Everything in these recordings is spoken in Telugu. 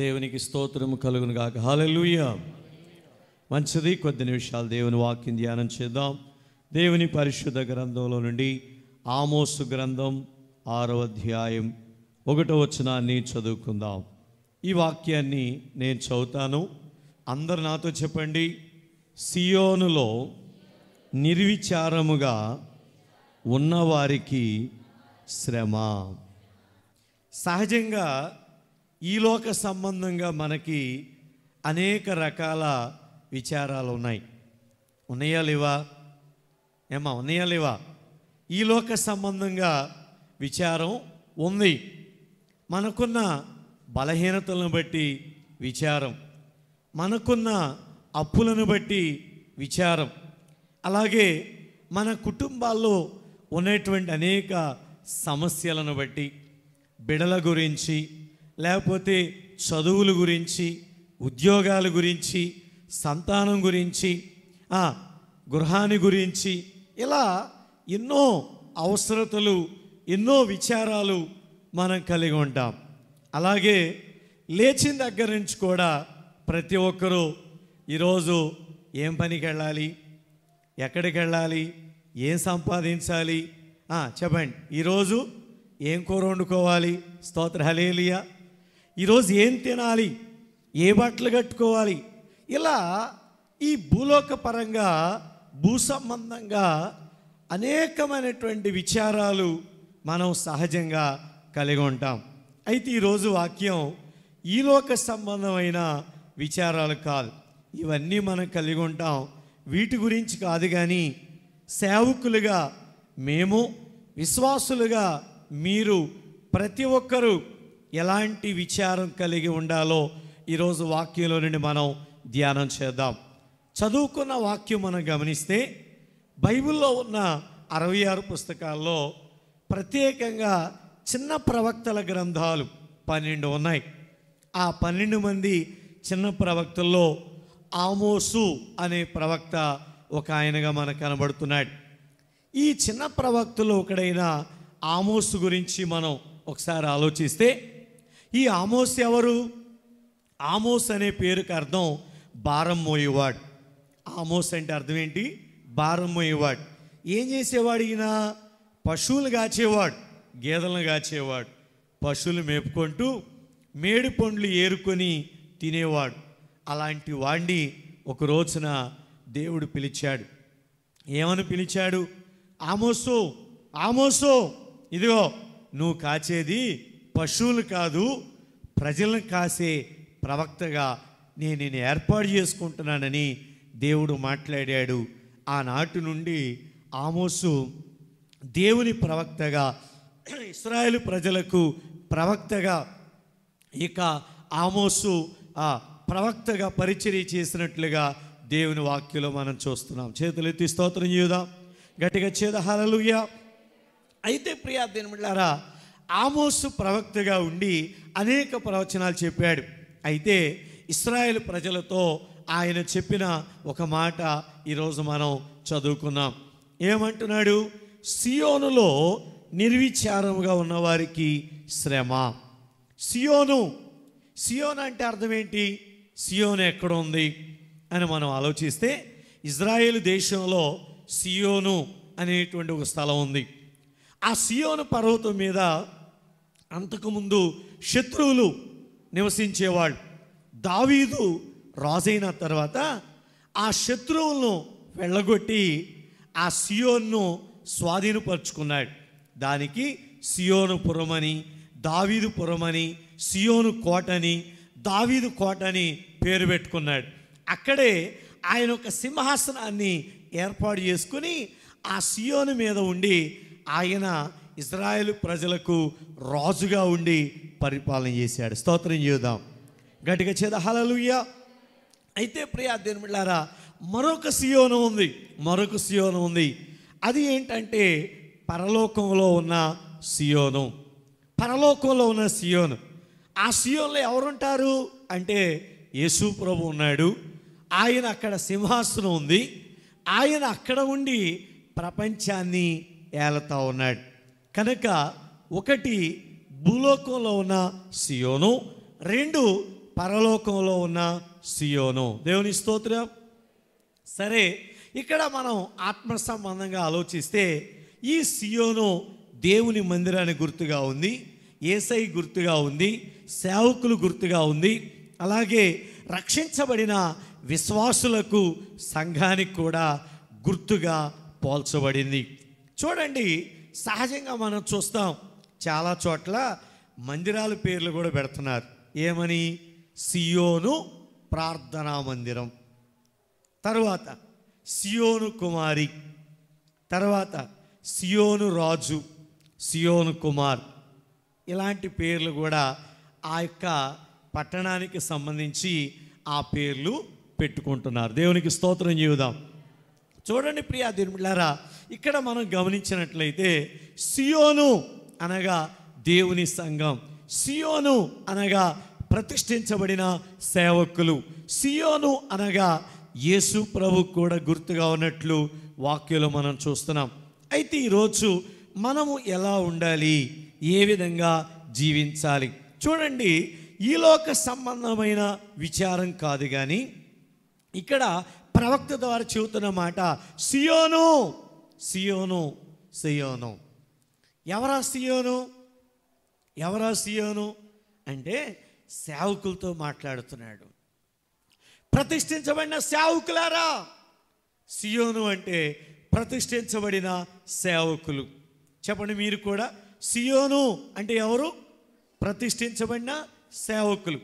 దేవునికి స్తోత్రము కలుగును గాక. హల్లెలూయా. మంచిది, కొద్ది నిమిషాలు దేవుని వాక్యం ధ్యానం చేద్దాం. దేవుని పరిశుద్ధ గ్రంథంలో నుండి ఆమోసు గ్రంథం 6వ అధ్యాయం 1వ వచనాన్ని చదువుకుందాం. ఈ వాక్యాన్ని నేను చదువుతాను, అందరు నాతో చెప్పండి. సియోనులో నిర్విచారముగా ఉన్నవారికి శ్రమ. సహజంగా ఈ లోక సంబంధంగా మనకి అనేక రకాల విచారాలు ఉన్నాయా లేవా? ఉన్నాయా లేవా? ఈ లోక సంబంధంగా విచారం ఉంది. మనకున్న బలహీనతలను బట్టి విచారం, మనకున్న అప్పులను బట్టి విచారం, అలాగే మన కుటుంబాల్లో ఉన్నటువంటి అనేక సమస్యలను బట్టి, బిడల గురించి, లేకపోతే చదువుల గురించి, ఉద్యోగాల గురించి, సంతానం గురించి, గృహాన్ని గురించి, ఇలా ఎన్నో అవసరతలు, ఎన్నో విచారాలు మనం కలిగి ఉంటాం. అలాగే లేచిన దగ్గర నుంచి కూడా ప్రతి ఒక్కరూ ఈరోజు ఏం పనికి వెళ్ళాలి, ఎక్కడికి వెళ్ళాలి, ఏం సంపాదించాలి, చెప్పండి. ఈరోజు ఏం కూర వండుకోవాలి, స్తోత్ర హల్లెలూయా. ఈరోజు ఏం తినాలి, ఏ బట్టలు కట్టుకోవాలి, ఇలా ఈ భూలోక పరంగా, భూ సంబంధంగా అనేకమైనటువంటి విచారాలు మనం సహజంగా కలిగి ఉంటాం. అయితే ఈరోజు వాక్యం ఈ లోక సంబంధమైన విచారాలు కాదు, ఇవన్నీ మనం కలిగి ఉంటాం. వీటి గురించి కాదు, కానీ సేవకులుగా మేము, విశ్వాసులుగా మీరు, ప్రతి ఒక్కరూ ఎలాంటి విచారం కలిగి ఉండాలో ఈరోజు వాక్యంలో నుండి మనం ధ్యానం చేద్దాం. చదువుకున్న వాక్యం మనం గమనిస్తే బైబిల్లో ఉన్న 66 పుస్తకాల్లో ప్రత్యేకంగా చిన్న ప్రవక్తల గ్రంథాలు 12 ఉన్నాయి. ఆ 12 మంది చిన్న ప్రవక్తల్లో ఆమోసు అనే ప్రవక్త ఒక ఆయనగా మనకు కనబడుతున్నాడు. ఈ చిన్న ప్రవక్తలో ఒకడైన ఆమోసు గురించి మనం ఒకసారి ఆలోచిస్తే, ఈ ఆమోస్ ఎవరు? ఆమోస్ అనే పేరుకి అర్థం భారం మోయేవాడు. ఆమోస్ అంటే అర్థం ఏంటి? భారం మోయేవాడు. ఏం చేసేవాడు ఈయన? పశువులు కాచేవాడు, గేదెలను కాచేవాడు. పశువులు మేపుకుంటూ మేడి పండ్లు ఏరుకొని తినేవాడు. అలాంటి వాడిని ఒక రోజున దేవుడు పిలిచాడు. ఏమని పిలిచాడు? ఆమోసు, ఆమోసు, ఇదిగో నువ్వు కాచేది పశువులు కాదు, ప్రజలను కాసే ప్రవక్తగా నేను నిన్ను ఏర్పాటు చేసుకుంటున్నానని దేవుడు మాట్లాడాడు. ఆనాటి నుండి ఆమోసు దేవుని ప్రవక్తగా, ఇశ్రాయేలు ప్రజలకు ప్రవక్తగా, ఇక ఆమోసు ప్రవక్తగా పరిచర్య చేసినట్లుగా దేవుని వాక్యంలో మనం చూస్తున్నాం. చేతులెత్తి స్తోత్రం చేద్దాం, గట్టిగా చేద హల్లెలూయా. అయితే ప్రియా దేవులారా, ఆమోసు ప్రవక్తగా ఉండి అనేక ప్రవచనాలు చెప్పాడు. అయితే ఇశ్రాయేల్ ప్రజలతో ఆయన చెప్పిన ఒక మాట ఈరోజు మనం చదువుకున్నాం. ఏమంటున్నాడు? సియోనులో నిర్విచారముగా ఉన్నవారికి శ్రమ. సియోను, సియోను అంటే అర్థం ఏంటి? సియోను ఎక్కడ ఉంది అని మనం ఆలోచిస్తే, ఇజ్రాయేల్ దేశంలో సియోను అనేటువంటి ఒక స్థలం ఉంది. ఆ సియోను పర్వతం మీద అంతకుముందు శత్రువులు నివసించేవాళ్ళు. దావీదు రాజైన తర్వాత ఆ శత్రువులను వెళ్ళగొట్టి ఆ సియోన్ను స్వాధీనపరుచుకున్నాడు. దానికి సియోను పురమని, దావీదు పురమని, సియోను కోటని, దావీదు కోటని పేరు పెట్టుకున్నాడు. అక్కడే ఆయన ఒక సింహాసనాన్ని ఏర్పాటు చేసుకుని ఆ సియోను మీద ఉండి ఆయన ఇశ్రాయేలు ప్రజలకు రాజుగా ఉండి పరిపాలన చేశాడు. స్తోత్రం చేద్దాం, గట్టిగా చేద్దా హల్లెలూయా. అయితే ప్రియా దేవులారా, మరొక సియోను ఉంది, మరొక సియోను ఉంది. అది ఏంటంటే పరలోకంలో ఉన్న సియోను. పరలోకంలో ఉన్న సియోను. ఆ సియోన్లో ఎవరుంటారు అంటే యేసు ప్రభు ఉన్నాడు. ఆయన అక్కడ సింహాసనం ఉంది. ఆయన అక్కడ ఉండి ప్రపంచాన్ని ఏలుతా ఉన్నాడు. కనుక ఒకటి భూలోకంలో ఉన్న సియోను, 2 పరలోకంలో ఉన్న సియోను. దేవుని స్తోత్రం. సరే, ఇక్కడ మనం ఆత్మ సంబంధంగా ఆలోచిస్తే ఈ సియోను దేవుని మందిరానికి గుర్తుగా ఉంది, యేసయ్య గుర్తుగా ఉంది, సేవకులు గుర్తుగా ఉంది, అలాగే రక్షించబడిన విశ్వాసులకు సంఘానికి కూడా గుర్తుగా పోల్చబడింది. చూడండి, సహజంగా మనం చూస్తాం చాలా చోట్ల మందిరాల పేర్లు కూడా పెడుతున్నారు. ఏమని? సియోను ప్రార్థనా మందిరం, తర్వాత సియోను కుమారి, తర్వాత సియోను రాజు, సియోను కుమార్, ఇలాంటి పేర్లు కూడా ఆ యొక్క పట్టణానికి సంబంధించి ఆ పేర్లు పెట్టుకుంటున్నారు. దేవునికి స్తోత్రం చేద్దాం. చూడండి ప్రియా దేవులారా, ఇక్కడ మనం గమనించినట్లయితే సియోను అనగా దేవుని సంఘం, సియోను అనగా ప్రతిష్ఠించబడిన సేవకులు, సియోను అనగా యేసు ప్రభు కూడా గుర్తుగా ఉన్నట్లు వాక్యంలో మనం చూస్తున్నాం. అయితే ఈరోజు మనము ఎలా ఉండాలి, ఏ విధంగా జీవించాలి? చూడండి, ఈ లోక సంబంధమైన విచారం కాదు, కానీ ఇక్కడ ప్రవక్త ద్వారా చెబుతున్న మాట సియోను, సియోను, సియోను. ఎవరా సియోను? ఎవరా సియోను అంటే సేవకులతో మాట్లాడుతున్నాడు. ప్రతిష్ఠించబడిన సేవకులారా, సియోను అంటే ప్రతిష్ఠించబడిన సేవకులు. చెప్పండి మీరు కూడా. సియోను అంటే ఎవరు? ప్రతిష్ఠించబడిన సేవకులు.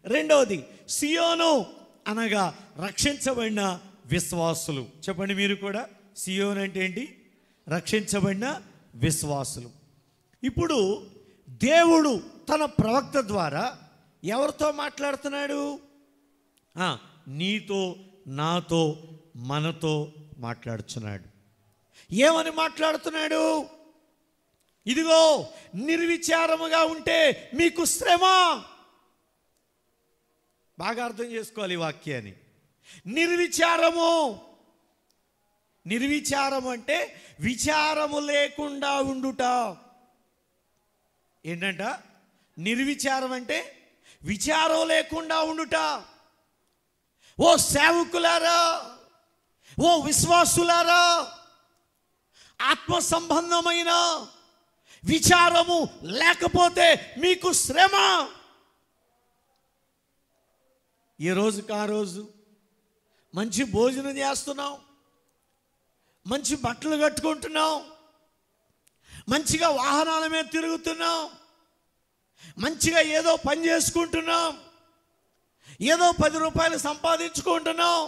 రెండవది, సియోను అనగా రక్షించబడిన విశ్వాసులు. చెప్పండి మీరు కూడా. సియోను అంటే ఏంటి? రక్షించబడిన విశ్వాసులు. ఇప్పుడు దేవుడు తన ప్రవక్త ద్వారా ఎవరితో మాట్లాడుతున్నాడు? నీతో, నాతో, మనతో మాట్లాడుతున్నాడు. ఏమని మాట్లాడుతున్నాడు? ఇదిగో నిర్విచారముగా ఉంటే మీకు శ్రమ. బాగా అర్థం చేసుకోవాలి ఈ వాక్యాన్ని. నిర్విచారము, నిర్విచారము అంటే విచారము లేకుండా ఉండుట. ఏంటంట? నిర్విచారం అంటే విచారం లేకుండా ఉండుట. ఓ సేవకులారా, ఓ విశ్వాసులారా, ఆత్మ సంబంధమైన విచారము లేకపోతే మీకు శ్రమ. ఏ రోజుకి ఆ రోజు మంచి భోజనం చేస్తున్నాం, మంచి బట్టలు కట్టుకుంటున్నాం, మంచిగా వాహనాల మీద తిరుగుతున్నాం, మంచిగా ఏదో పని చేసుకుంటున్నాం, ఏదో 10 రూపాయలు సంపాదించుకుంటున్నాం.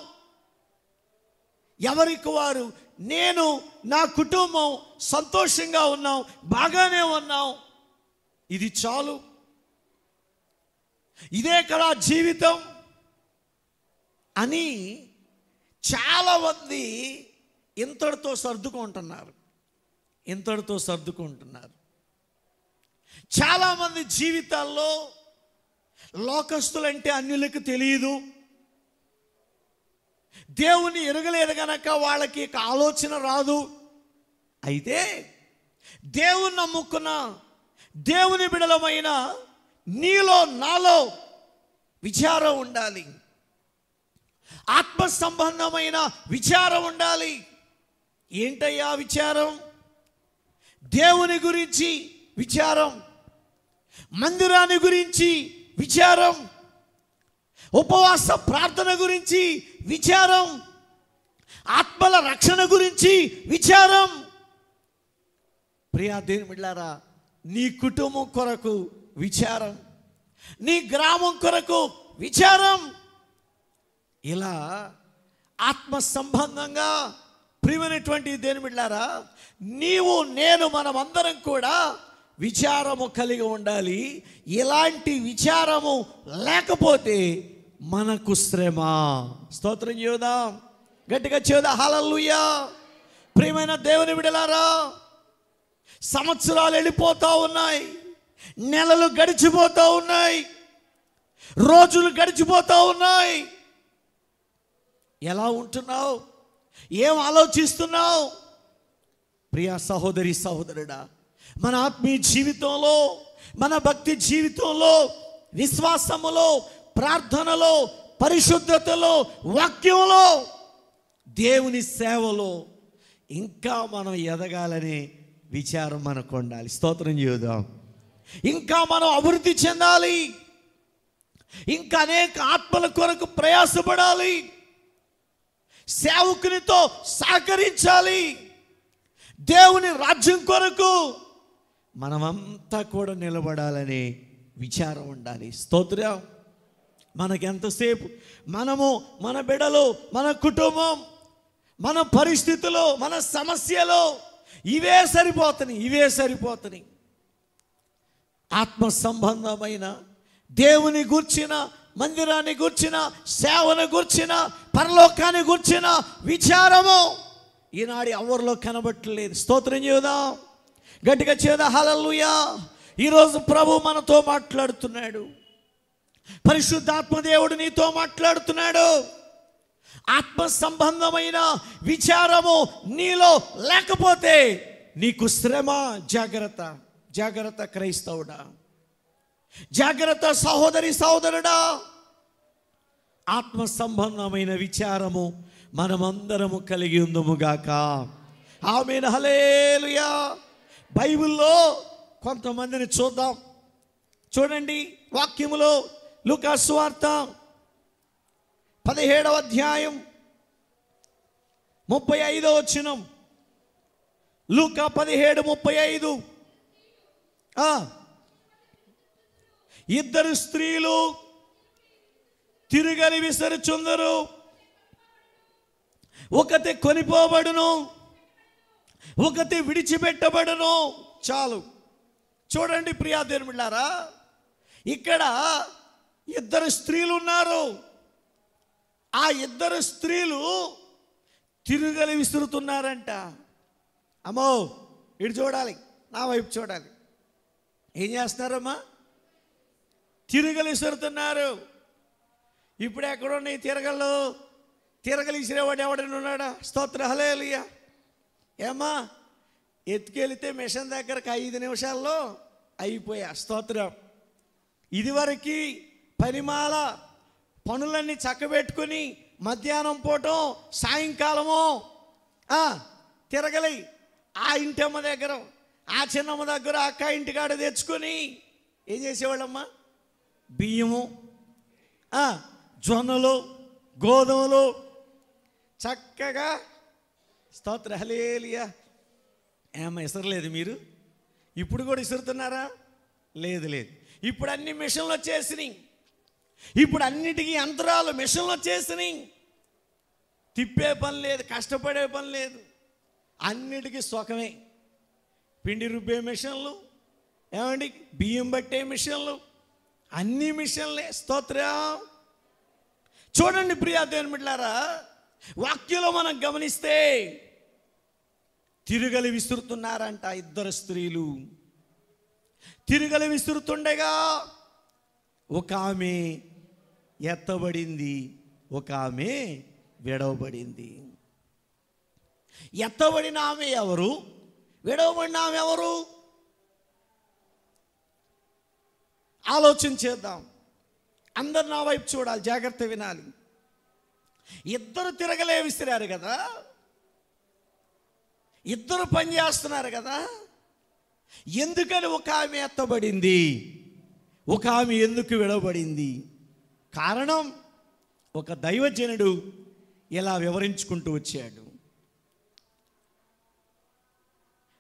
ఎవరికి వారు, నేను నా కుటుంబం సంతోషంగా ఉన్నాం, బాగానే ఉన్నాం, ఇది చాలు, ఇదే కదా జీవితం అని చాలామంది ఇంతటితో సర్దుకుంటున్నారు, ఇంతటితో సర్దుకుంటున్నారు. చాలామంది జీవితాల్లో లోకస్తులంటే అన్యులకు తెలియదు, దేవుని ఎరగలేదు గనక వాళ్ళకి ఆలోచన రాదు. అయితే దేవుని నమ్ముకున్న దేవుని బిడలమైన నీలో నాలో విచారం ఉండాలి, ఆత్మ సంబంధమైన విచారం ఉండాలి. ఏంటయ్యా విచారం? దేవుని గురించి విచారం, మందిరాన్ని గురించి విచారం, ఉపవాస ప్రార్థన గురించి విచారం, ఆత్మల రక్షణ గురించి విచారం. ప్రియా దేవుని బిడ్డలారా, నీ కుటుంబం కొరకు విచారం, నీ గ్రామం కొరకు విచారం. ఇలా ఆత్మ సంబంధంగా ప్రియమైనటువంటి దేవుని బిడ్డలారా, నీవు నేను మనమందరం కూడా విచారము కలిగి ఉండాలి. ఇలాంటి విచారము లేకపోతే మనకు శ్రమ. స్తోత్రం చేద్దాం, గట్టిగా చేద్దాం హల్లెలూయా. ప్రియమైన దేవుని బిడ్డలారా, సంవత్సరాలు వెళ్ళిపోతూ ఉన్నాయి, నెలలు గడిచిపోతూ ఉన్నాయి, రోజులు గడిచిపోతూ ఉన్నాయి. ఎలా ఉంటున్నావు? ఏం ఆలోచిస్తున్నావు? ప్రియా సహోదరి సహోదరుడా, మన ఆత్మీయ జీవితంలో, మన భక్తి జీవితంలో, విశ్వాసములో, ప్రార్థనలో, పరిశుద్ధతలో, వాక్యంలో, దేవుని సేవలో ఇంకా మనం ఎదగాలనే విచారం మనకు ఉండాలి. స్తోత్రం చేద్దాం. ఇంకా మనం అభివృద్ధి చెందాలి, ఇంకా అనేక ఆత్మల కొరకు ప్రయాసపడాలి, సేవకునితో సహకరించాలి, దేవుని రాజ్యం కొరకు మనమంతా కూడా నిలబడాలనే విచారం ఉండాలి. స్తోత్రం. మనకెంతసేపు మనము, మన బిడ్డలు, మన కుటుంబం, మన పరిస్థితులు, మన సమస్యలు ఇవే సరిపోతున్నాయి. ఆత్మ సంబంధమైన దేవుని గూర్చిన, మందిరాన్ని గూర్చిన, సేవను గూర్చిన, పరలోకాన్ని గూర్చిన విచారము ఈనాడు ఎవరిలో కనబట్టలేదు. స్తోత్రం చేద్దాం, గట్టిగా చేద్దాం. హల్లెలూయా. ఈరోజు ప్రభు మనతో మాట్లాడుతున్నాడు. పరిశుద్ధాత్మ దేవుడు నీతో మాట్లాడుతున్నాడు. ఆత్మ సంబంధమైన విచారము నీలో లేకపోతే నీకు శ్రమ. జాగ్రత్త క్రైస్తవుడా, జాగ్రత్త సహోదరి సహోదరుడా. ఆత్మ సంబంధమైన విచారము మనమందరము కలిగి ఉందుముగాక. ఆమేన్. హల్లెలూయా. బైబిల్లో కొంతమందిని చూద్దాం. చూడండి వాక్యములో లూకా సువార్త 17వ అధ్యాయం 35వ వచనం. లూకా 17:35. ఇద్దరు స్త్రీలు తిరుగలి విసరుచుందరు, ఒకటి కొనిపోబడును, ఒకటి విడిచిపెట్టబడును. చాలు. చూడండి ప్రియా దేవులారా, ఇక్కడ ఇద్దరు స్త్రీలు ఉన్నారు. ఆ ఇద్దరు స్త్రీలు తిరుగలి విసురుతున్నారంట. అమ్మో, ఇటు చూడాలి, నా వైపు చూడాలి. ఏం చేస్తున్నారమ్మా? తిరుగలి విసురుతున్నారు. ఇప్పుడు ఎక్కడున్నాయి తిరగలు? తిరగలి విసిరేవాడు ఎవడైనా ఉన్నాడా? స్తోత్ర. హల్లెలూయా. ఏమ్మా, ఎత్తుకెళ్తే మిషన్ దగ్గరకు 5 నిమిషాల్లో అయిపోయా. స్తోత్రం. ఇదివరకు పనిమాల పనులన్నీ చక్కబెట్టుకుని మధ్యాహ్నం పూటం, సాయంకాలము తిరగలి ఆ ఇంటమ్మ దగ్గర, ఆ చిన్నమ్మ దగ్గర, అక్క ఇంటికాడ తెచ్చుకొని ఏం చేసేవాళ్ళమ్మా? బియ్యము, జొన్నలు, గోధుమలు చక్కగా. స్తోత్ర. హల్లెలూయా. ఏమో ఇసరలేదు మీరు? ఇప్పుడు కూడా ఇసురుతున్నారా? లేదు. ఇప్పుడు అన్ని మిషన్లు వచ్చేసినాయి. ఇప్పుడు అన్నిటికీ యంత్రాలు, మిషన్లు వచ్చేసినాయి. తిప్పే పని లేదు, కష్టపడే పని లేదు, అన్నిటికీ సుఖమే. పిండి రుబ్బే మిషన్లు, ఏమండి, బియ్యం పట్టే మిషన్లు, అన్ని మిషన్లే. స్తోత్రం. చూడండి ప్రియా దేవుని బిడ్డలారా, వాక్యంలో మనం గమనిస్తే తిరుగలి విసురుతున్నారంట ఇద్దరు స్త్రీలు. తిరుగలి విసురుతుండగా ఒక ఆమె ఎత్తబడింది, ఒక ఆమె విడవబడింది. ఎత్తబడిన ఆమె ఎవరు? విడవబడిన ఆమె ఎవరు? ఆలోచన చేద్దాం. అందరు నా వైపు చూడాలి, జాగ్రత్త వినాలి. ఇద్దరు తిరగలే విసిరారు కదా, ఇద్దరు పని చేస్తున్నారు కదా. ఎందుకని ఒక ఆమె ఎత్తబడింది, ఒక ఆమె ఎందుకు విడవబడింది? కారణం ఒక దైవజనుడు ఇలా వివరించుకుంటూ వచ్చాడు.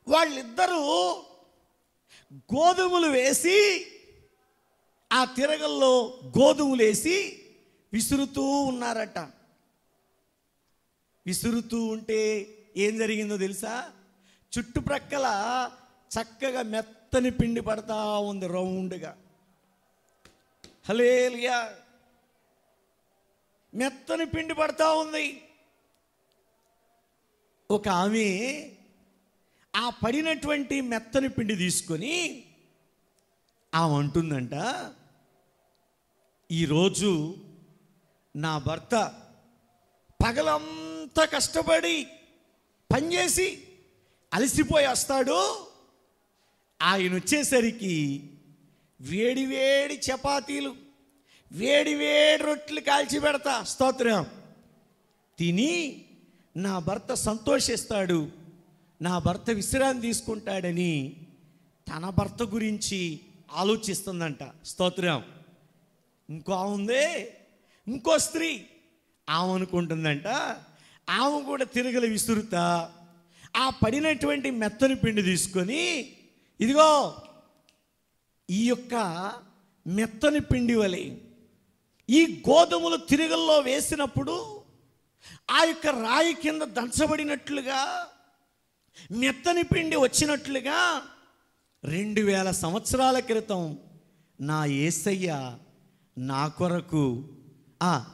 వాళ్ళిద్దరూ గోధుమలు వేసి, ఆ తిరగల్లో గోధుమలు వేసి విసురుతూ ఉన్నారట. విసురుతూ ఉంటే ఏం జరిగిందో తెలుసా? చుట్టుప్రక్కల చక్కగా మెత్తని పిండి పడతా ఉంది, రౌండ్గా. హల్లెలూయా. మెత్తని పిండి పడతా ఉంది. ఒక ఆమె ఆ పడినటువంటి మెత్తని పిండి తీసుకొని ఆమె అంటుందంట, ఈరోజు నా భర్త పగలంతా కష్టపడి పనిచేసి అలసిపోయి వస్తాడు, ఆయన వచ్చేసరికి వేడి వేడి చపాతీలు, వేడి వేడి రొట్టెలు కాల్చి పెడతా, స్తోత్రం, తిని నా భర్త సంతోషిస్తాడు, నా భర్త విశ్రాంతి తీసుకుంటాడని తన భర్త గురించి ఆలోచిస్తుందంట, స్తోత్రం. ఇంకో స్త్రీ ఆమె అనుకుంటుందంట, ఆమె కూడా తిరగలి విసురుతా ఆ పడినటువంటి మెత్తని పిండి తీసుకొని, ఇదిగో ఈ యొక్క మెత్తని పిండి వలె ఈ గోధుమలు తిరగల్లో వేసినప్పుడు ఆ యొక్క రాయి కింద దంచబడినట్లుగా మెత్తని పిండి వచ్చినట్లుగా 2000 సంవత్సరాల క్రితం నా యేసయ్య నా కొరకు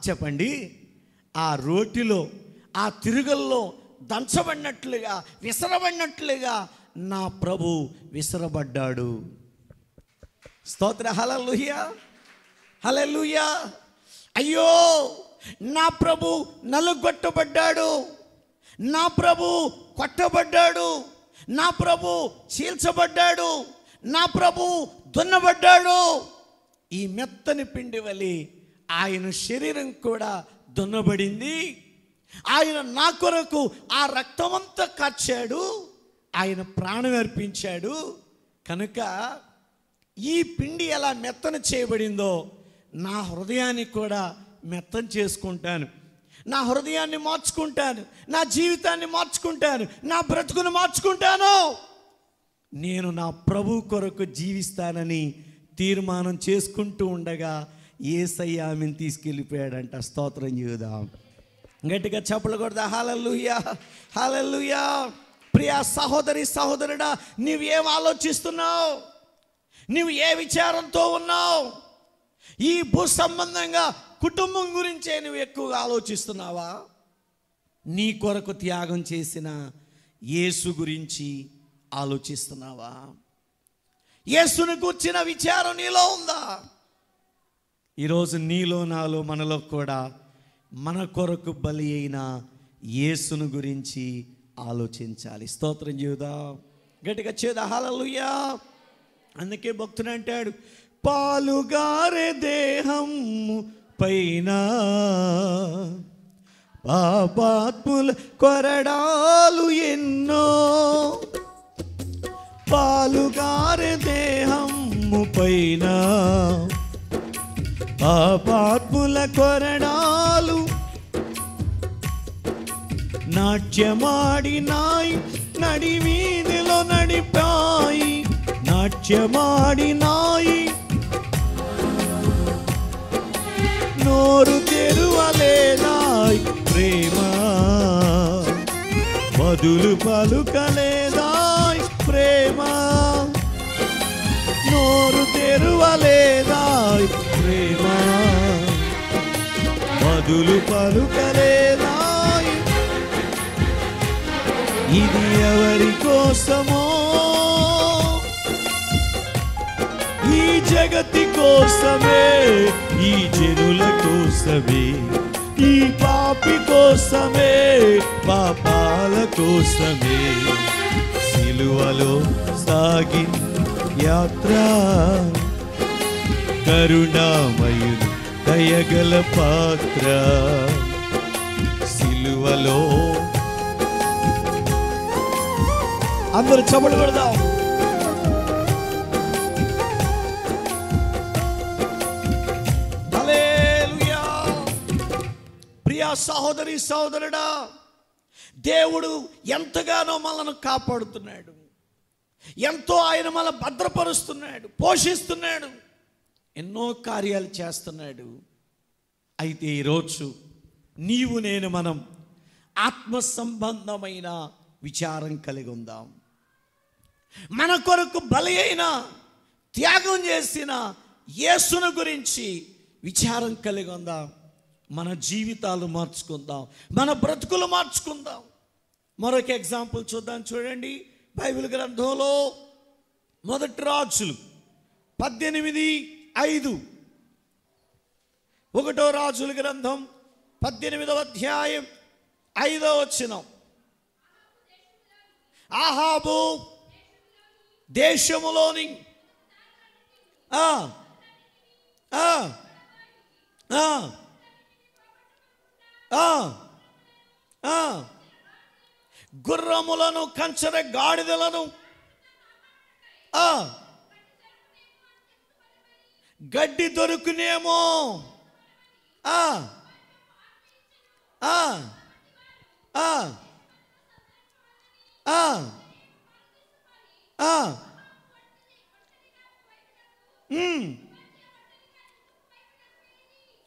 చెప్పండి, ఆ రోటిలో ఆ తిరుగల్లో దంచబడినట్లుగా విసరబడినట్లుగా నా ప్రభు విసరబడ్డాడు. స్తోత్ర, హల్లెలూయా, హల్లెలూయా. అయ్యో, నా ప్రభు నలుగొట్టబడ్డాడు, నా ప్రభు కొట్టబడ్డాడు, నా ప్రభు చీల్చబడ్డాడు, నా ప్రభు దున్నబడ్డాడు. ఈ మెత్తని పిండి వలె ఆయన శరీరం కూడా దున్నబడింది. ఆయన నా కొరకు ఆ రక్తమంతా కార్చాడు, ఆయన ప్రాణం అర్పించాడు. కనుక ఈ పిండి ఎలా మెత్తన చేయబడిందో నా హృదయాన్ని కూడా మెత్తం చేసుకుంటాను, నా హృదయాన్ని మార్చుకుంటాను, నా జీవితాన్ని మార్చుకుంటాను, నా బ్రతుకును మార్చుకుంటాను. నేను నా ప్రభు కొరకు జీవిస్తానని తీర్మానం చేసుకుంటూ ఉండగా యేసయ్య ఆమెను తీసుకెళ్ళిపోయాడంట. స్తోత్రం చేద్దాం, గట్టిగా చప్పట్లు కొడదా. హల్లెలూయా, హల్లెలూయా. ప్రియా సహోదరి సహోదరుడా, నువ్వేం ఆలోచిస్తున్నావు? నువ్వు ఏ విచారంతో ఉన్నావు? ఈ భూ సంబంధంగా కుటుంబం గురించే నువ్వు ఎక్కువగా ఆలోచిస్తున్నావా? నీ కొరకు త్యాగం చేసిన యేసు గురించి ఆలోచిస్తున్నావా? యేసును కూర్చిన విచారం నీలో ఉందా? ఈరోజు నీలో నాలో మనలో కూడా మన కొరకు బలి అయిన యేసును గురించి ఆలోచించాలి. స్తోత్రం చేద్దాం, గట్టిగా చేద్దా. హల్లెలూయా. అందుకే భక్తుడు అంటాడు, పాలుగారే దేహం పైన పాపాత్ముల కొరడాలు ఎన్నో, పాలుగారే దేహము పైన పాపాత్ముల కొరడాలు నాట్యమాడినాయి, నడి వీధిలో నడిపాయి, నాట్యమాడినాయి, నోరు తెరువలేదాయి ప్రేమ, బదులు పలుకలేదాయి ప్రేమ, నోరు తెరువలేదాయి ప్రేమ, బదులు పలుకలేదాయి. ఇది ఎవరి కోసమో? ఈ జగతి కోసమే, ఈ జనుల కోసమే, ఈ పాపి కోసమే, పాపాల కోసమే సిలువలో సాగి యాత్ర, కరుణామయుడు దయగల పాత్ర, సిలువలో. అందరూ చప్పట్లు కొడదాం. హల్లెలూయా. ప్రియా సహోదరి సహోదరుడా, దేవుడు ఎంతగానో మనల్ని కాపాడుతున్నాడు, ఎంతో ఆయన మన భద్రపరుస్తున్నాడు, పోషిస్తున్నాడు, ఎన్నో కార్యాలు చేస్తున్నాడు. అయితే ఈరోజు నీవు నేను మనం ఆత్మ సంబంధమైన విచారం కలిగి ఉందాం. మన కొరకు బలి అయిన త్యాగం చేసిన యేసును గురించి విచారం కలిగి ఉందాం. మన జీవితాలు మార్చుకుందాం, మన బ్రతుకులు మార్చుకుందాం. మరొక ఎగ్జాంపుల్ చూద్దాం. చూడండి, బైబిల్ గ్రంథంలో 1 రాజులు 18:5. 1 రాజుల గ్రంథం 18వ అధ్యాయం 5వ వచనం. ఆహాబు దేశములోని ఆ, ఆ, ఆ. గుర్రములను కంచర గాడిదలను గడ్డి దొరుకునేమో.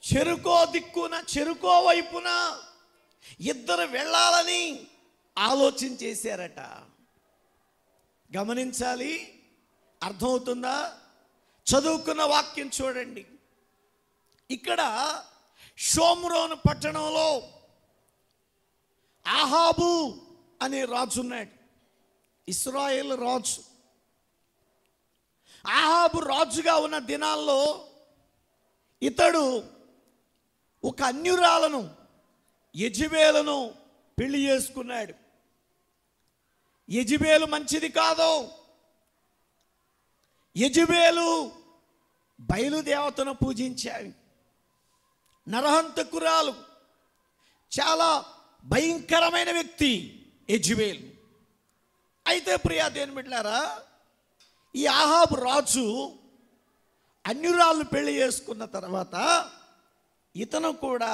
చెరుకో దిక్కున, చెరుకో వైపున ఇద్దరు వెళ్ళాలని ఆలోచన చేశారట. గమనించాలి, అర్థమవుతుందా? చదువుకున్న వాక్యం చూడండి. ఇక్కడ షోమ్రోను పట్టణంలో ఆహాబు అనే రాజు ఉన్నాడు, ఇశ్రాయేలు రాజు. ఆహాబు రాజుగా ఉన్న దినాల్లో ఇతడు ఒక అన్యురాలను, యెజబేలును పెళ్లి చేసుకున్నాడు. యెజబేలు మంచిది కాదు. యెజబేలు బయలుదేవతను పూజించాడు, నరహంతకురాలు, చాలా భయంకరమైన వ్యక్తి యెజబేలు. అయితే ప్రియా దేవుని బిడ్డలారా, ఈ ఆహాబు రాజు అన్యురాలను పెళ్లి చేసుకున్న తర్వాత ఇతను కూడా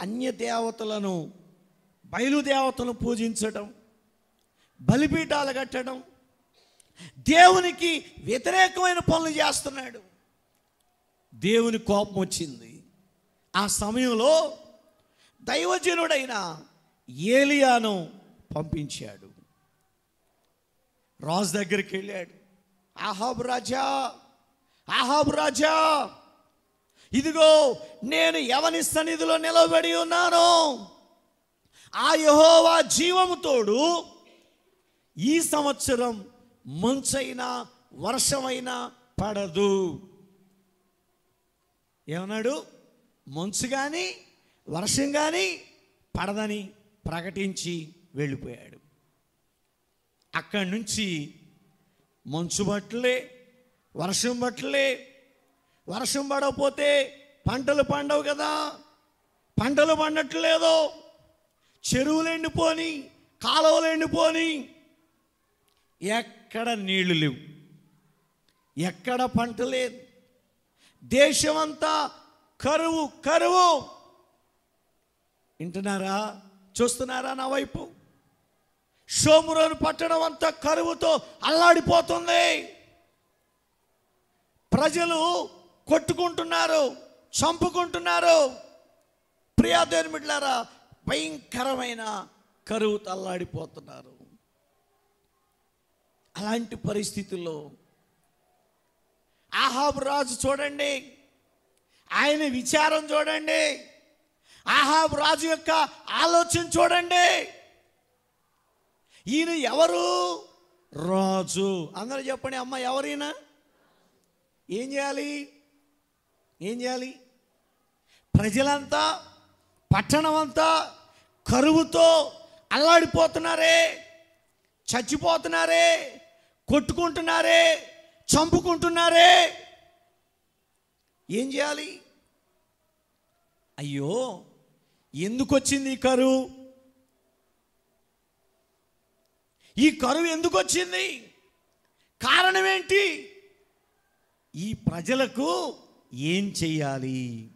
అన్య దేవతలను, బయలుదేవతలను పూజించడం, బలిపీఠాలు కట్టడం, దేవునికి వ్యతిరేకమైన పనులు చేస్తున్నాడు. దేవుని కోపం వచ్చింది. ఆ సమయంలో దైవజనుడైన ఏలియాను పంపించాడు. రాజు దగ్గరికి వెళ్ళాడు. ఆహాబు రాజా, ఆహాబు రాజా, ఇదిగో నేను ఎవని సన్నిధిలో నిలబడి ఉన్నాను, ఆ యెహోవా జీవము తోడు ఈ సంవత్సరం మంచైనా వర్షమైనా పడదు. ఏమన్నాడు? మంచు కానీ వర్షం కానీ పడదని ప్రకటించి వెళ్ళిపోయాడు. అక్కడి నుంచి మంచు బట్టలే, వర్షం బట్టలే. వర్షం పడకపోతే పంటలు పండవు కదా, పంటలు పండట్లేదు. చెరువులు ఎండిపోని, కాలువలు ఎండిపోని, ఎక్కడ నీళ్లు లేవు, ఎక్కడ పంట లేదు. దేశమంతా కరువు, కరువు. వింటున్నారా? చూస్తున్నారా నా వైపు? షోమ్రోను పట్టణం అంతా కరువుతో అల్లాడిపోతుంది. ప్రజలు కొట్టుకుంటున్నారు, చంపుకుంటున్నారు. ప్రియా దేవుని బిడ్డలారా, భయంకరమైన కరువుతో అల్లాడిపోతున్నారు. అలాంటి పరిస్థితుల్లో ఆహాబు రాజు చూడండి, ఆయన విచారం చూడండి, ఆహాబు రాజు యొక్క ఆలోచన చూడండి. ఈయన ఎవరు? రాజు. అందరూ చెప్పండి అమ్మ, ఎవరైనా ఏం చేయాలి? ఏం చేయాలి? ప్రజలంతా, పట్టణం అంతా కరువుతో అల్లాడిపోతున్నారే, చచ్చిపోతున్నారే, కొట్టుకుంటున్నారే, చంపుకుంటున్నారే. ఏం చేయాలి? అయ్యో, ఎందుకు వచ్చింది ఈ కరువు? ఈ కరువు ఎందుకు వచ్చింది? కారణం ఏంటి? ఈ ప్రజలకు ఏం చెయ్యాలి?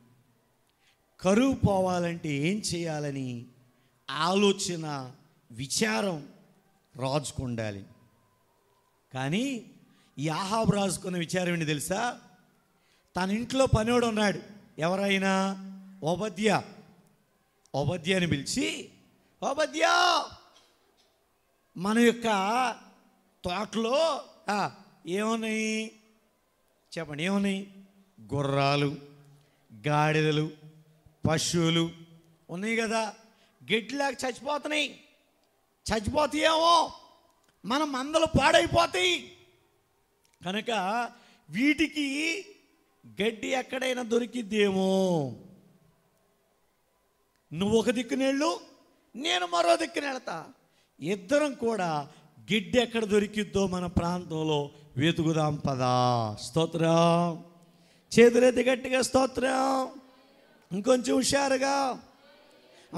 కరువు పోవాలంటే ఏం చేయాలని ఆలోచన, విచారం రాజుకు ఉండాలి. కానీ ఈ ఆహాబు రాజుకున్న విచారం ఏంటి తెలుసా? తన ఇంట్లో పనివాడు ఉన్నాడు, ఎవరైనా ఓబద్యా. ఓబద్యాని పిలిచి, ఓబద్యా, మన యొక్క తోటలో ఏమున్నాయి చెప్పండి, ఏమున్నాయి? గుర్రాలు, గాడిదలు, పశువులు ఉన్నాయి కదా, గెడ్లాగా చచ్చిపోతున్నాయి. చచ్చిపోతాయేమో, మన మందలు పాడైపోతాయి. కనుక వీటికి గడ్డి ఎక్కడైనా దొరికిద్దేమో. నువ్వు ఒక దిక్కునేళ్ళు, నేను మరో దిక్కునెళ్తా. ఇద్దరం కూడా గిడ్డి ఎక్కడ దొరికిద్దో మన ప్రాంతంలో వెతుకుదాం పదా. స్తోత్రం. చేతులెత్తి గట్టిగా స్తోత్రం. ఇంకొంచెం హుషారుగా.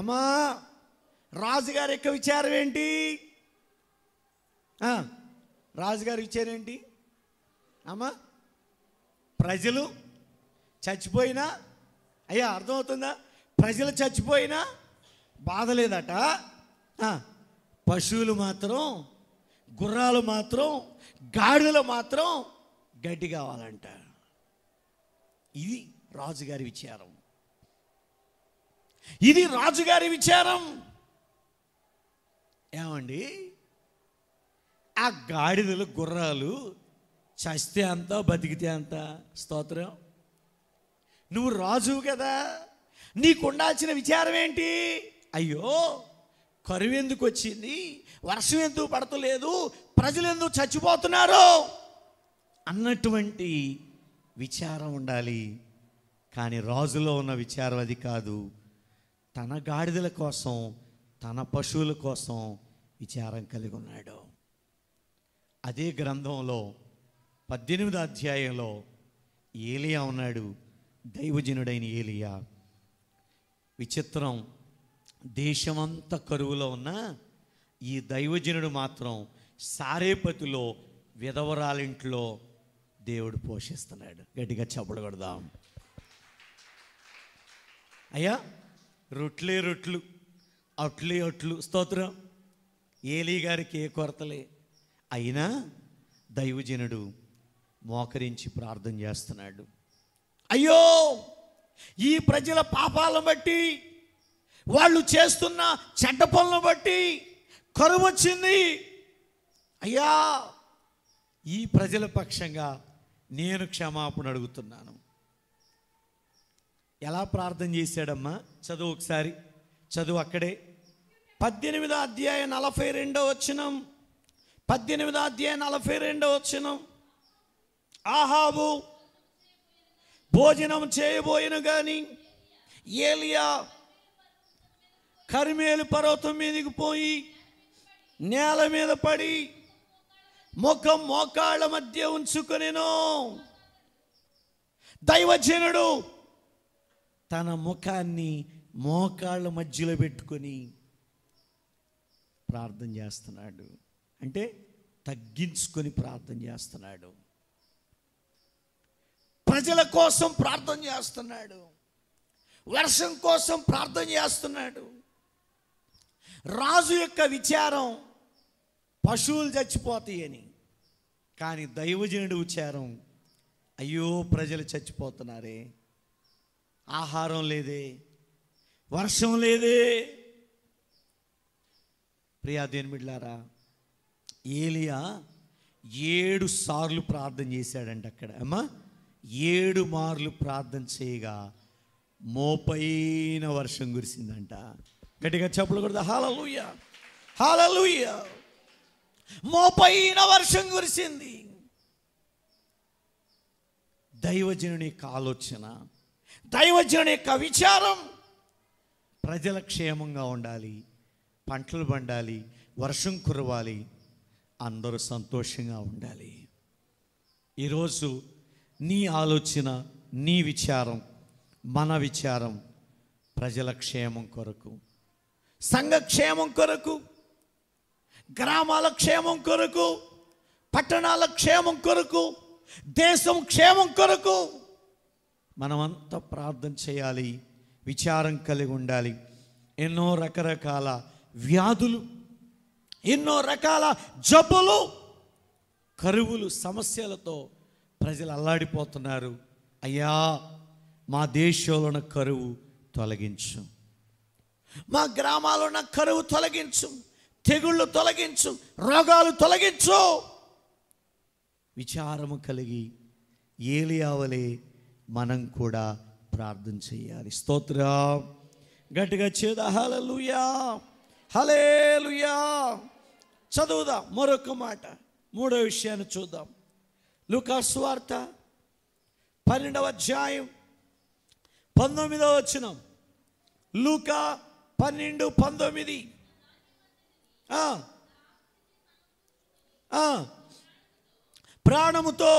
అమ్మా, రాజుగారి యొక్క విచారం ఏంటి? రాజుగారి విచారం ఏంటి అమ్మా? ప్రజలు చచ్చిపోయినా, అయ్యా అర్థమవుతుందా? ప్రజలు చచ్చిపోయినా బాధ లేదట. పశువులు మాత్రం, గుర్రాలు మాత్రం, గాడిదలు మాత్రం గడ్డి కావాలంట. ఇది రాజుగారి విచారం. ఇది రాజుగారి విచారం. ఏమండి, ఆ గాడిదలు, గుర్రాలు చస్తే అంత, బతికితే అంత. స్తోత్రం. నువ్వు రాజువు కదా, నీకు ఉండాల్సిన విచారం ఏంటి? అయ్యో, కరువు ఎందుకు వచ్చింది, వర్షం ఎందుకు పడతలేదు, ప్రజలు ఎందుకు చచ్చిపోతున్నారు అన్నటువంటి విచారం ఉండాలి. కానీ రాజులో ఉన్న విచారం అది కాదు. తన గాడిదల కోసం, తన పశువుల కోసం విచారం కలిగి ఉన్నాడు. అదే గ్రంథంలో 18వ అధ్యాయంలో ఏలియా ఉన్నాడు, దైవజనుడైన ఏలియా. విచిత్రం, దేశమంతా కరువులో ఉన్న ఈ దైవజనుడు మాత్రం సారేపతిలో విధవరాలింట్లో దేవుడు పోషిస్తున్నాడు. గట్టిగా చప్పుడు కొడదాం. అయ్యా, రొట్లే రొట్లు, అట్లే అట్లు. స్తోత్రం. ఏలీ గారికి ఏ కొరతలే. అయినా దైవజనుడు మోకరించి ప్రార్థన చేస్తున్నాడు. అయ్యో, ఈ ప్రజల పాపాలను బట్టి, వాళ్ళు చేస్తున్న చెడ్డ పనులను బట్టి కరువు వచ్చింది. అయ్యా, ఈ ప్రజల పక్షంగా నేను క్షమాపణ అడుగుతున్నాను. ఎలా ప్రార్థన చేశాడమ్మా? చదువు ఒకసారి, చదువు అక్కడే. 18వ అధ్యాయం 42వ వచనం. 18వ అధ్యాయం 42వ వచనం. ఆహాబు భోజనం చేయబోయిన గాని ఏలియా కర్మేలు పర్వతం మీదకి పోయి నేల మీద పడి ముఖం మోకాళ్ళ మధ్య ఉంచుకొనెను. దైవజనుడు తన ముఖాన్ని మోకాళ్ళ మధ్యలో పెట్టుకొని ప్రార్థన చేస్తున్నాడు. అంటే తగ్గించుకొని ప్రార్థన చేస్తున్నాడు. ప్రజల కోసం ప్రార్థన చేస్తున్నాడు. వర్షం కోసం ప్రార్థన చేస్తున్నాడు. రాజు యొక్క విచారం పశువులు చచ్చిపోతాయని, కానీ దైవజనుడి విచారం, అయ్యో ప్రజలు చచ్చిపోతున్నారే, ఆహారం లేదే, వర్షం లేదే. ప్రియా దేవుని బిడ్డలారా, ఏలియా 7 సార్లు ప్రార్థన చేశాడంట అక్కడ. అమ్మా, 7 మార్లు ప్రార్థన చేయగా మోపైన వర్షం కురిసిందంట. గట్టిగా చెప్పులు కొడతా. హల్లెలూయా, హల్లెలూయా. మోపైన వర్షం కురిసింది. దైవజనుని యొక్క ఆలోచన, దైవజనుని యొక్క విచారం, ప్రజల క్షేమంగా ఉండాలి, పంటలు పండాలి, వర్షం కురవాలి, అందరూ సంతోషంగా ఉండాలి. ఈరోజు నీ ఆలోచన, నీ విచారం, మన విచారం ప్రజల క్షేమం కొరకు, సంఘ క్షేమం కొరకు, గ్రామాల క్షేమం కొరకు, పట్టణాల క్షేమం కొరకు, దేశం క్షేమం కొరకు మనమంతా ప్రార్థన చేయాలి, విచారం కలిగి ఉండాలి. ఎన్నో రకరకాల వ్యాధులు, ఎన్నో రకాల జబ్బులు, కరువులు, సమస్యలతో ప్రజలు అల్లాడిపోతున్నారు. అయ్యా, మా దేశంలో ఉన్న కరువు తొలగించు, మా గ్రామాల్లో ఉన్న కరువు తొలగించు, తెగుళ్ళు తొలగించు, రోగాలు తొలగించు. విచారము కలిగి ఏలియా వలె మనం కూడా ప్రార్థన చేయాలి. స్తోత్రం. గట్టిగా చేదా. హల్లెలూయా, హల్లెలూయా. చదువుదాం మరొక మాట, 3వ విషయాన్ని చూద్దాం. లూకా సువార్త 12వ అధ్యాయం 19వ వచనం. లూకా 12:19. ప్రాణముతో,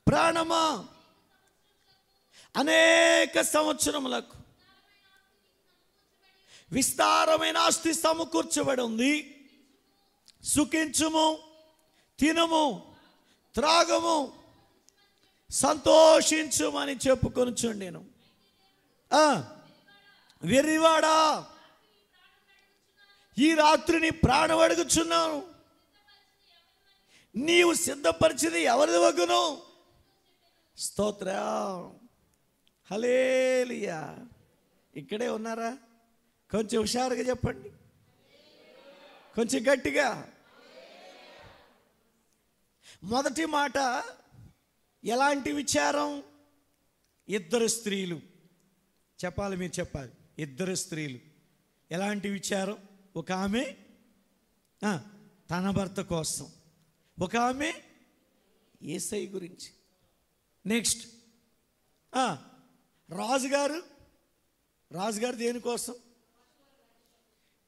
ప్రాణమా, అనేక సంవత్సరములకు విస్తారమైన ఆస్తి సమకూర్చబడి ఉంది. సుఖించుము, తినుము, త్రాగము, సంతోషించుమని చెప్పుకొనుచుండెను. వెర్రివాడా, ఈ రాత్రి నీ ప్రాణం అడుగుచున్నాను. నీవు సిద్ధపరిచింది ఎవరిది వగును? స్తోత్రం, హల్లెలూయా. ఇక్కడే ఉన్నారా? కొంచెం హుషారుగా చెప్పండి, కొంచెం గట్టిగా. మొదటి మాట ఎలాంటి విచారం? ఇద్దరు స్త్రీలు చెప్పాలి, మీరు చెప్పాలి. ఇద్దరు స్త్రీలు ఎలాంటి విచారం? ఒక ఆమె తన భర్త కోసం, ఒక ఆమె యేసయ్య గురించి. నెక్స్ట్ రాజుగారు దేనికోసం?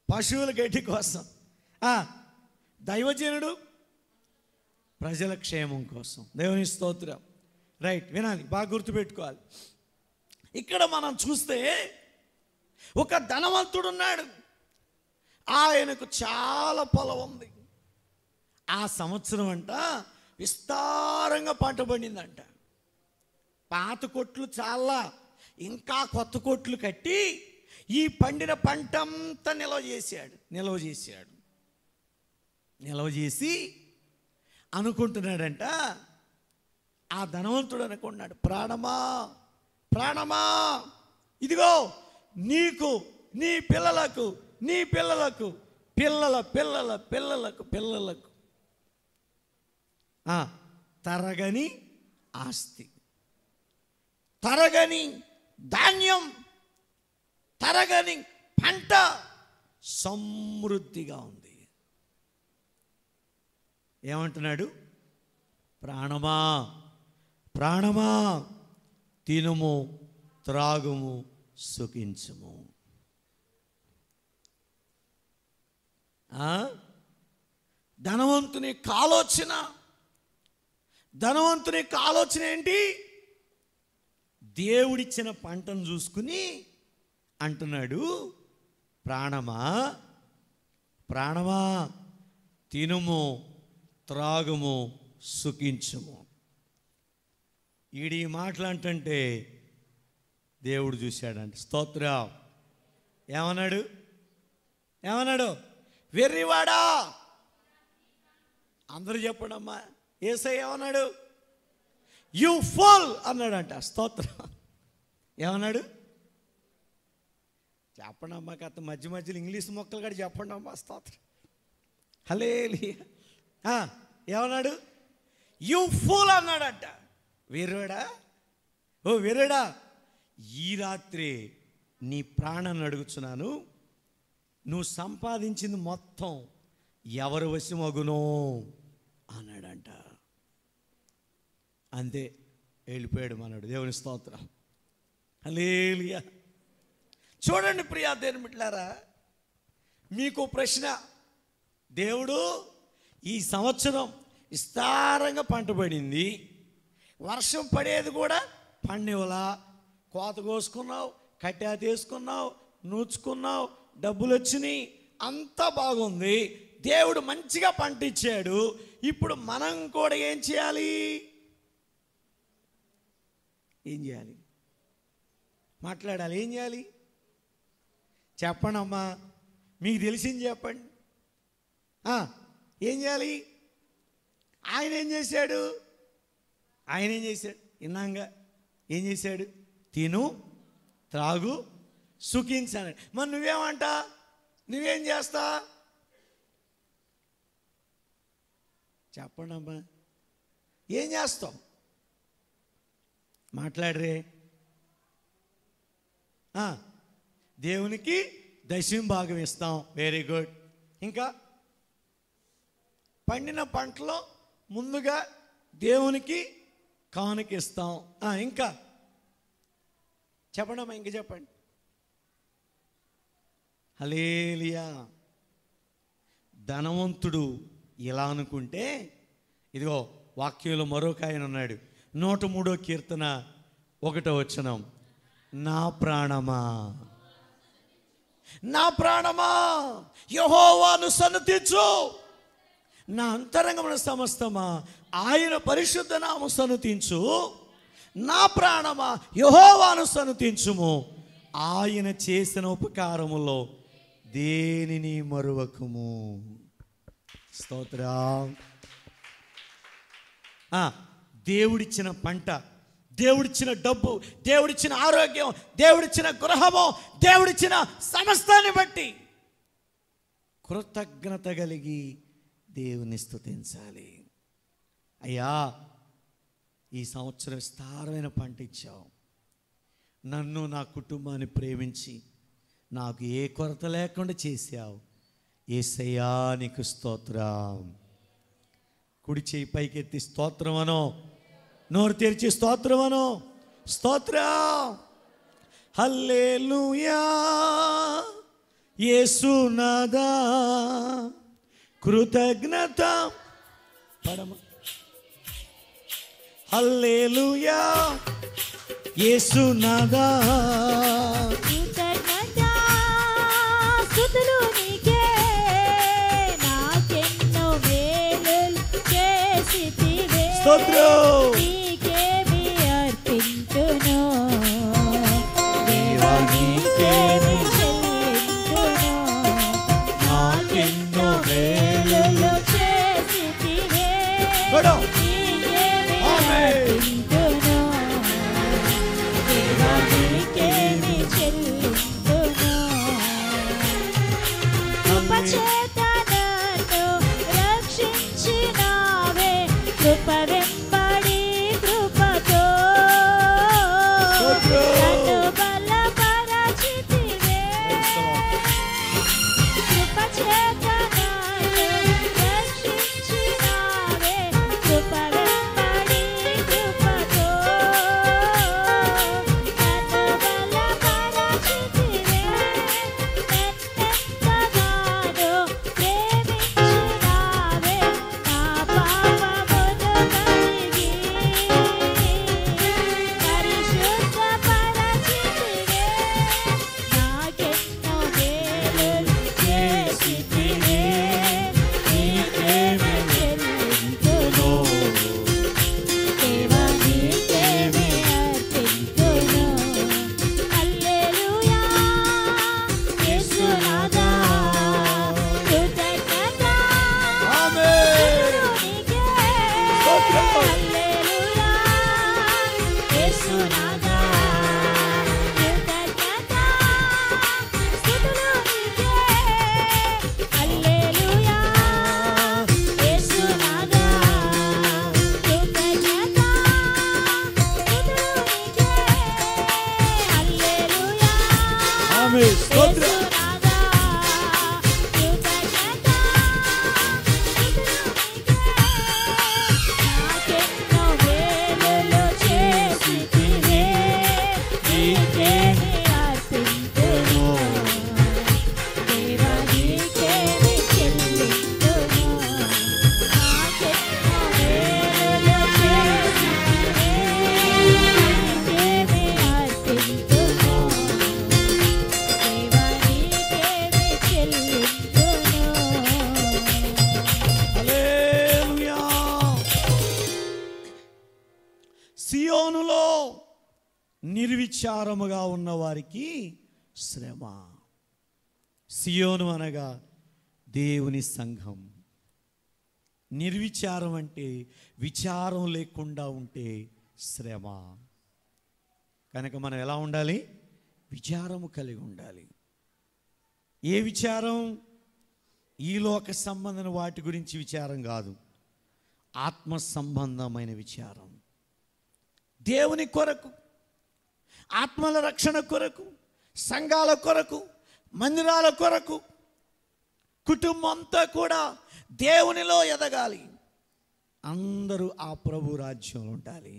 పశువుల గడ్డి కోసం. దైవజనుడు ప్రజల క్షేమం కోసం. దేవుని స్తోత్రం. రైట్, వినాలి, బాగా గుర్తుపెట్టుకోవాలి. ఇక్కడ మనం చూస్తే ఒక ధనవంతుడు ఉన్నాడు. ఆయనకు చాలా పొలం ఉంది. ఆ సంవత్సరం అంట విస్తారంగా పంట పండిందంట. పాత కొట్లు చాలా, ఇంకా కొత్త కొట్లు కట్టి ఈ పండిన పంట అంతా నిల్వ చేసి అనుకుంటున్నాడంట. ఆ ధనవంతుడు అనుకున్నాడు, ప్రాణమా ఇదిగో నీకు, నీ పిల్లలకు, పిల్లలకు తరగని ఆస్తి, తరగని ధాన్యం, తరగని పంట సమృద్ధిగా ఉంది. ఏమంటున్నాడు? ప్రాణమా తినుము, త్రాగుము, సుఖించుము. ధనవంతుని ఆలోచన ఏంటి? దేవుడిచ్చిన పంటను చూసుకుని అంటున్నాడు, ప్రాణమా తినుము, త్రాగుము, సుఖించుము. ఈడి మాటలు అంటుంటే దేవుడు చూశాడంట. స్తోత్రం. ఏమన్నాడు? వెర్రివాడా. అందరూ చెప్పండి అమ్మా. యేసయ్య ఏమన్నాడు? యు ఫూల్ అన్నాడంట. స్తోత్రం. ఏమన్నాడు? చెప్పండి అమ్మా. కథ మధ్యలో ఇంగ్లీష్ మొక్కలు కూడా చెప్పండి అమ్మా. స్తోత్రం, హల్లెలూయా. ఏమన్నాడు? యు ఫూల్ అన్నాడంట. వీరుడా, ఈ రాత్రి నీ ప్రాణాన్ని అడుగుచున్నాను. నువ్వు సంపాదించింది మొత్తం ఎవరు వశమగునో అన్నాడంట. అంతే, వెళ్ళిపోయాడు మనడు. దేవుని స్తోత్రం, హల్లెలూయా. చూడండి ప్రియా దేవుని బిడ్డలారా, మీకు ప్రశ్న. దేవుడు ఈ సంవత్సరం విస్తారంగా పంట పడింది, వర్షం పడేది కూడా పండివలా, కోత కోసుకున్నావు, కట్టా తీసుకున్నావు, నూచుకున్నావు, డబ్బులు వచ్చినాయి, అంతా బాగుంది. దేవుడు మంచిగా పంట ఇచ్చాడు. ఇప్పుడు మనం కూడా ఏం చేయాలి? మాట్లాడాలి. ఏం చేయాలి? చెప్పండి అమ్మా, మీకు తెలిసింది చెప్పండి. ఏం చేయాలి? ఆయన ఏం చేశాడు? విన్నాంగా. ఏం చేశాడు? తిను, త్రాగు, సుఖించాను. మరి నువ్వేమంట? నువ్వేం చేస్తా? చెప్పండి అమ్మా, ఏం చేస్తావు? మాట్లాడరే. దేవునికి దశమ భాగం ఇస్తాం. Very good. ఇంకా పండిన పంటలో ముందుగా దేవునికి కానుక ఇస్తాం. ఇంకా చెప్పండి అమ్మా, ఇంకా చెప్పండి. హల్లెలూయా. ధనవంతుడు ఇలా అనుకుంటే, ఇదిగో వాక్యంలో మరొక ఆయన ఉన్నాడు. 103వ కీర్తన 1వ వచనం, నా ప్రాణమా, నా ప్రాణమా యెహోవాను సన్నుతించు, నా అంతరంగమున సమస్తమా ఆయన పరిశుద్ధ నామము సన్నుతించు. నా ప్రాణమా యెహోవాను సన్నుతించుము, ఆయన చేసిన ఉపకారములో దేనిని మరువకుము. స్తోత్రం. దేవుడిచ్చిన పంట, దేవుడిచ్చిన డబ్బు, దేవుడిచ్చిన ఆరోగ్యం, దేవుడిచ్చిన గృహము, దేవుడిచ్చిన సమస్తాన్ని బట్టి కృతజ్ఞత కలిగి దేవుని స్తుతించాలి. అయ్యా, ఈ సంవత్సరం విస్తారమైన పంట ఇచ్చావు, నన్ను నా కుటుంబాన్ని ప్రేమించి నాకు ఏ కొరత లేకుండా చేశావు. యేసయ్యా నీకు స్తోత్రం. కుడి చేయి పైకెత్తి స్తోత్రం అనో, నోరు తెరిచి స్తోత్రం అనో. స్తోత్రం. హల్లెలూయా యేసునాదా, కృతజ్ఞత పడమ. హల్లెలూయా యేసునాదా, కృతజ్ఞత స్తుతులు నీకే, నాకెన్నో మేలులు చేసితివే. స్తోత్రం. నీకేమి అర్పింతును, దేవా నీకేమి చెల్లింతును, నాకెన్నో మేలులు చేసితివే. పడు. నీకేమి ఆమేన్. అర్పింతును, దేవా నీకేమి చెల్లింతును. కృపచేత నన్ను రక్షించినావే, కృప వెంబడి కృపతో నన్ను బలపరచితివే. కృపచేత నన్ను రక్షించినావే, కృప వెంబడి కృపతో నన్ను బలపరచితివే. నన్నెంతగానో ప్రేమించినావే, నా పాపమును కడిగి పరిశుద్ధపరచితివే. నాకెన్నో మేలులు చేసితివే. నీకేమి చెల్లింతును, దేవా నీకేమి అర్పింతును. హల్లెలూయా యేసునాదా, కృతజ్ఞత ఆమేన్. నీకే. స్తోత్రం. హల్లెలూయా యేసునాదా, కృతజ్ఞత స్తుతులు నీకే. హల్లెలూయా యేసునాదా, కృతజ్ఞత స్తుతులు నీకే. హల్లెలూయా ఆమేన్. స్తోత్రం. యేసునాదా, కృతజ్ఞత నాకెన్నో మేలులు చేసితివే. నీకేమి అర్పింతును, దేవా నీకేమి చెల్లింతును. నాకెన్నో మేలులు చేసితివే. నీకేమి అర్పింతును, దేవా నీకేమి చెల్లింతును. హల్లెలూయా. సియోనులో నిర్విచారముగా ఉన్న వారికి శ్రమ. సియోను అనగా దేవుని సంఘం. నిర్విచారం అంటే విచారం లేకుండా ఉంటే శ్రమ. కనుక మనం ఎలా ఉండాలి? విచారము కలిగి ఉండాలి. ఏ విచారం? ఈ లోక సంబంధమైన వాటి గురించి విచారం కాదు, ఆత్మ సంబంధమైన విచారం. దేవుని కొరకు, ఆత్మల రక్షణ కొరకు, సంఘాల కొరకు, మందిరాల కొరకు, కుటుంబం అంతా కూడా దేవునిలో ఎదగాలి. అందరూ ఆ ప్రభు రాజ్యంలో ఉండాలి.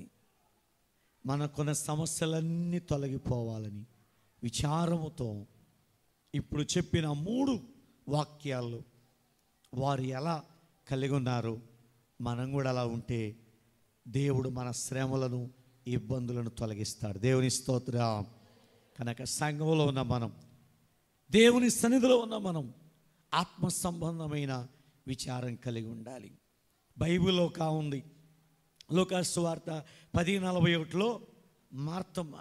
మనకున్న సమస్యలన్నీ తొలగిపోవాలని విచారముతో ఇప్పుడు చెప్పిన 3 వాక్యాలు వారు ఎలా కలిగి ఉన్నారు, మనం కూడా అలా ఉంటే దేవుడు మన శ్రమలను ఇబ్బందులను తొలగిస్తాడు. దేవుని స్తోత్రం. కనుక సంఘంలో ఉన్న మనం, దేవుని సన్నిధిలో ఉన్న మనం ఆత్మ సంబంధమైన విచారం కలిగి ఉండాలి. బైబిల్లో ఉంది, లూకాసు సువార్త 10:41లో మార్తమ్మ.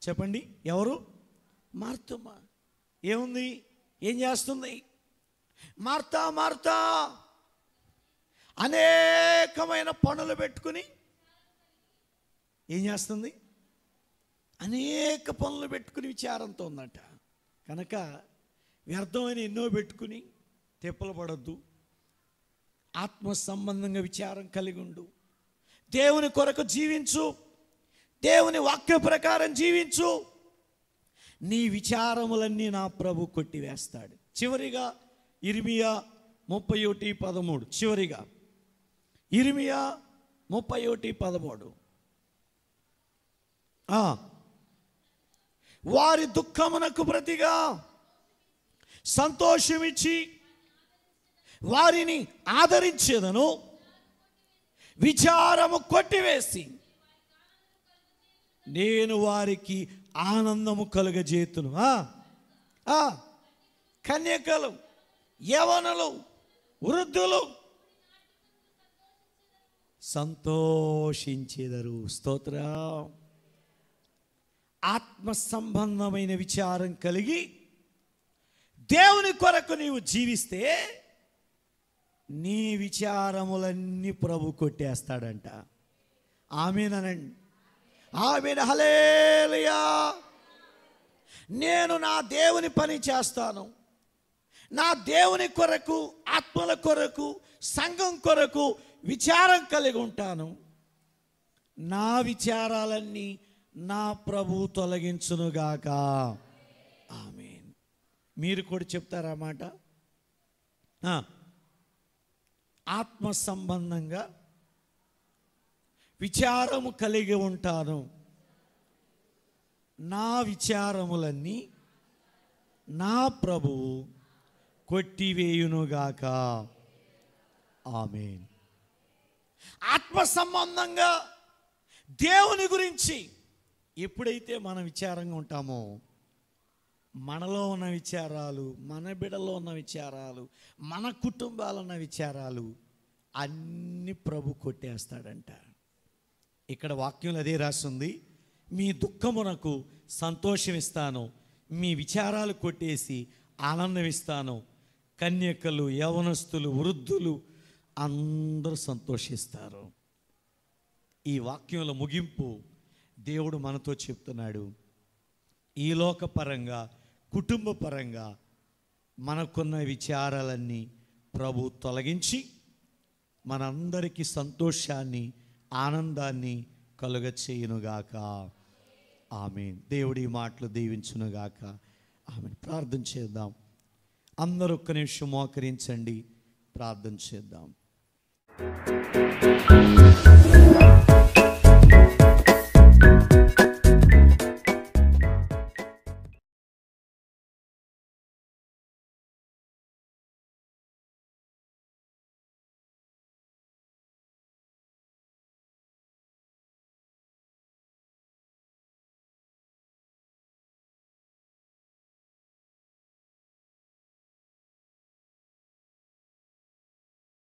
చెప్పండి, ఎవరు? మార్తమ్మ. ఏముంది? ఏం చేస్తుంది? మార్తా మార్తా అనేకమైన పనులు పెట్టుకుని ఏం చేస్తుంది? అనేక పనులు పెట్టుకుని విచారంతో ఉందట. కనుక వ్యర్థమైన ఎన్నో పెట్టుకుని తెప్పలు పడద్దు. ఆత్మ సంబంధంగా విచారం కలిగి ఉండు. దేవుని కొరకు జీవించు. దేవుని వాక్య ప్రకారం జీవించు. నీ విచారములన్నీ నా ప్రభు కొట్టివేస్తాడు. చివరిగా ఇర్మియా 31:13. చివరిగా ఇర్మియా 31:13. వారి దుఃఖమునకు ప్రతిగా సంతోషమిచ్చి వారిని ఆదరించేదను, విచారము కొట్టివేసి నేను వారికి ఆనందము కలుగజేతును. కన్యకలు, యవనులు, వృద్ధులు సంతోషించెదరు. స్తోత్రం. ఆత్మ సంబంధమైన విచారం కలిగి దేవుని కొరకు నీవు జీవిస్తే నీ విచారములన్నీ ప్రభు కొట్టేస్తాడంట. ఆమేనండి. ఆమేన్. హల్లెలూయా. నేను నా దేవుని పని చేస్తాను. నా దేవుని కొరకు, ఆత్మల కొరకు, సంఘం కొరకు విచారం కలిగి ఉంటాను. నా విచారాలన్నీ నా ప్రభు తొలగించునుగాక. ఆమేన్. మీరు కూడా చెప్తారా మాట? ఆత్మ సంబంధంగా విచారము కలిగి ఉంటాను. నా విచారములన్నీ నా ప్రభువు కొట్టివేయునుగాక. ఆమేన్. ఆత్మ సంబంధంగా దేవుని గురించి ఎప్పుడైతే మనం విచారంగా ఉంటామో, మనలో ఉన్న విచారాలు, మన బిడ్డలో ఉన్న విచారాలు, మన కుటుంబాలు ఉన్న విచారాలు అన్ని ప్రభు కొట్టేస్తాడంట. ఇక్కడ వాక్యంలో అదే రాస్తుంది, మీ దుఃఖమునకు సంతోషం ఇస్తాను, మీ విచారాలు కొట్టేసి ఆనందం ఇస్తాను. కన్యకలు, యవనస్తులు, వృద్ధులు అందరూ సంతోషిస్తారు. ఈ వాక్యంలో ముగింపు దేవుడు మనతో చెప్తున్నాడు. ఈ లోకపరంగా, కుటుంబ పరంగా మనకున్న విచారాలన్నీ ప్రభు తొలగించి మనందరికీ సంతోషాన్ని, ఆనందాన్ని కలుగచేయునుగాక. ఆమేన్. దేవుడి మాటలు దీవించునుగాక. ఆమేన్. ప్రార్థన చేద్దాం. అందరూ ఒక్క నిమిషం మోకరించండి, ప్రార్థన చేద్దాం.